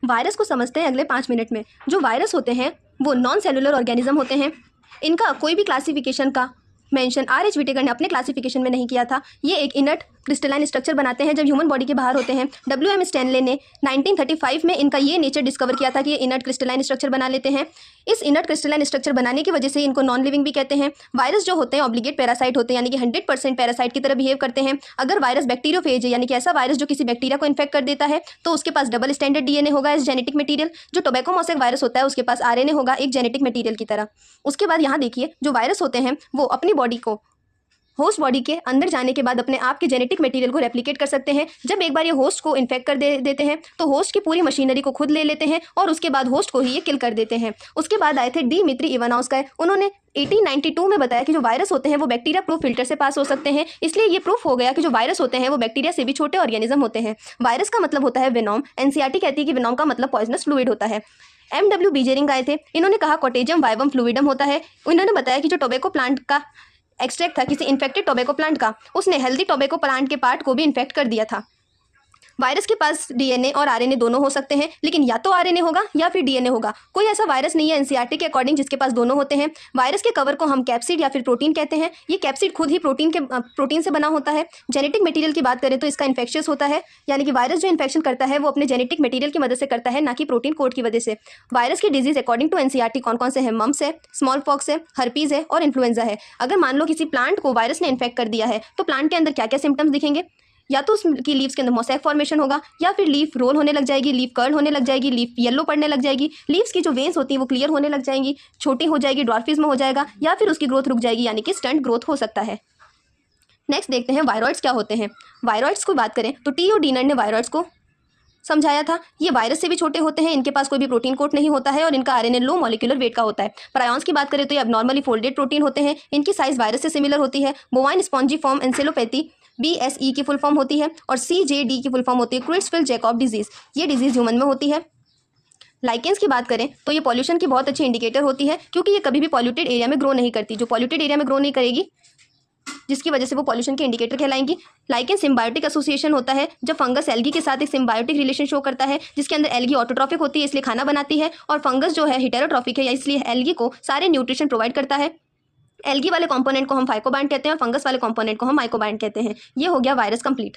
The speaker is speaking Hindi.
वायरस को समझते हैं अगले 5 मिनट में। जो वायरस होते हैं वो नॉन सेलुलर ऑर्गेनिज्म होते हैं। इनका कोई भी क्लासिफिकेशन का मेंशन आर.एच. व्हिटेकर ने अपने क्लासिफिकेशन में नहीं किया था। ये एक इनर्ट क्रिस्टलाइन स्ट्रक्चर बनाते हैं जब ह्यूमन बॉडी के बाहर होते हैं। W.M. स्टैनले ने 1935 में इनका ये नेचर डिस्कवर किया था कि ये इनर्ट क्रिस्टलाइन स्ट्रक्चर बना लेते हैं। इस इनर्ट क्रिस्टलाइन स्ट्रक्चर बनाने की वजह से इनको नॉन लिविंग भी कहते हैं। वायरस जो होते हैं ऑब्लिगेट पैरासाइट होते हैं, यानी कि 100% पैरासाइट की तरह बिहेव करते हैं। अगर वायरस बैक्टीरियोफेज है, यानी कि ऐसा वायरस जो किसी बैक्टीरिया को इन्फेक्ट कर देता है, तो उसके पास डबल स्टैंडर्ड DNA होगा एज जेनेटिक मटीरियल। जो टोबैको मोसेक वायरस होता है उसके पास RNA होगा एक जेनेटिक मटीरियल की तरह। उसके बाद यहाँ देखिए, जो वायरस होते हैं वो अपनी बॉडी को होस्ट बॉडी के अंदर जाने के बाद अपने आप के जेनेटिक मटेरियल को रेप्लिकेट कर सकते हैं। जब एक बार ये होस्ट को इन्फेक्ट कर देते हैं तो होस्ट की पूरी मशीनरी को खुद ले लेते हैं और उसके बाद होस्ट को ही ये किल कर देते हैं। उसके बाद आए थे डिमित्री इवानोव्स्काय। उन्होंने 1892 में बताया कि जो वायरस होते हैं वो बैक्टीरिया प्रूफ फिल्टर से पास हो सकते हैं। इसलिए ये प्रूफ हो गया कि जो वायरस होते हैं वो बैक्टीरिया से भी छोटे ऑर्गेनिज्म होते हैं। वायरस का मतलब होता है वेनोम। NCERT कहती है कि वेनोम का मतलब पॉइजनस फ्लूइड होता है। M.W. बीजेरिंग आए थे। इन्होंने कहा कॉटेजियम वाइवम फ्लूइडम होता है। उन्होंने बताया कि जो टोबैको प्लांट का एक्सट्रैक्ट था किसी इन्फेक्टेड टोबैको प्लांट का, उसने हेल्दी टोबैको प्लांट के पार्ट को भी इन्फेक्ट कर दिया था। वायरस के पास DNA और RNA दोनों हो सकते हैं, लेकिन या तो RNA होगा या फिर DNA होगा। कोई ऐसा वायरस नहीं है NCERT के अकॉर्डिंग जिसके पास दोनों होते हैं। वायरस के कवर को हम कैप्सिड या फिर प्रोटीन कहते हैं। ये कैप्सिड खुद ही प्रोटीन से बना होता है। जेनेटिक मटेरियल की बात करें तो इसका इन्फेक्शियस होता है, यानी कि वायरस जो इन्फेक्शन करता है वो अपने जेनेटिक मटेरियल की मदद से करता है, ना कि प्रोटीन कोड की वजह से। वायरस की डिजीज अकॉर्डिंग टू NCERT कौन कौन से हैं? मम्स है, स्मॉल पॉक्स है, हर्पीज है और इन्फ्लुएंजा है। अगर मान लो किसी प्लांट को वायरस ने इन्फेक्ट कर दिया है तो प्लांट के अंदर क्या क्या सिम्टम्स दिखेंगे? या तो उसकी लीव्स के अंदर मोसैक फॉर्मेशन होगा, या फिर लीफ रोल होने लग जाएगी, लीफ कर्ल होने लग जाएगी, लीफ येलो पड़ने लग जाएगी, लीव्स की जो वेन्स होती हैं वो क्लियर होने लग जाएंगी, छोटी हो जाएगी, ड्वार्फिज्म हो जाएगा, या फिर उसकी ग्रोथ रुक जाएगी, यानी कि स्टंट ग्रोथ हो सकता है। नेक्स्ट देखते हैं वायरॉइड्स क्या होते हैं। वायरॉइड्स को बात करें तो T.O. डीनर ने वायरॉइड्स को समझाया था। ये वायरस से भी छोटे होते हैं, इनके पास कोई भी प्रोटीन कोट नहीं होता है और इनका RNA लो मॉलिक्यूलर वेट का होता है। प्रायॉन्स की बात करें तो ये एबनॉर्मली फोल्डेड प्रोटीन होते हैं। इनकी साइज वायरस से सिमिलर होती है। बोवाइन स्पॉन्जी फॉर्म एंसेलोपैथी BSE की फुल फॉर्म होती है और CJD की फुल फॉर्म होती है क्रुइट्सफील्ड जैकब डिजीज। ये डिजीज ह्यूमन में होती है। लाइकेंस की बात करें तो ये पॉल्यूशन की बहुत अच्छी इंडिकेटर होती है, क्योंकि ये कभी भी पॉल्यूटेड एरिया में ग्रो नहीं करती। जो पॉल्यूटेड एरिया में ग्रो नहीं करेगी जिसकी वजह से वो पॉल्यूशन के इंडिकेटर कहलाएंगी। लाइकेन सिम्बायोटिक एसोसिएशन होता है जब फंगस एल्गी के साथ एक सिम्बायोटिक रिलेशन शो करता है, जिसके अंदर एल्गी ऑटोट्रॉफिक होती है इसलिए खाना बनाती है, और फंगस जो है हेटेरोट्रॉफिक है या इसलिए एल्गी को सारे न्यूट्रिशन प्रोवाइड करता है। एल्गी वाले कंपोनेंट को हम फाइकोबाइंड कहते हैं और फंगस वाले कंपोनेंट को हम माइकोबाइंड कहते हैं। ये हो गया वायरस कंप्लीट।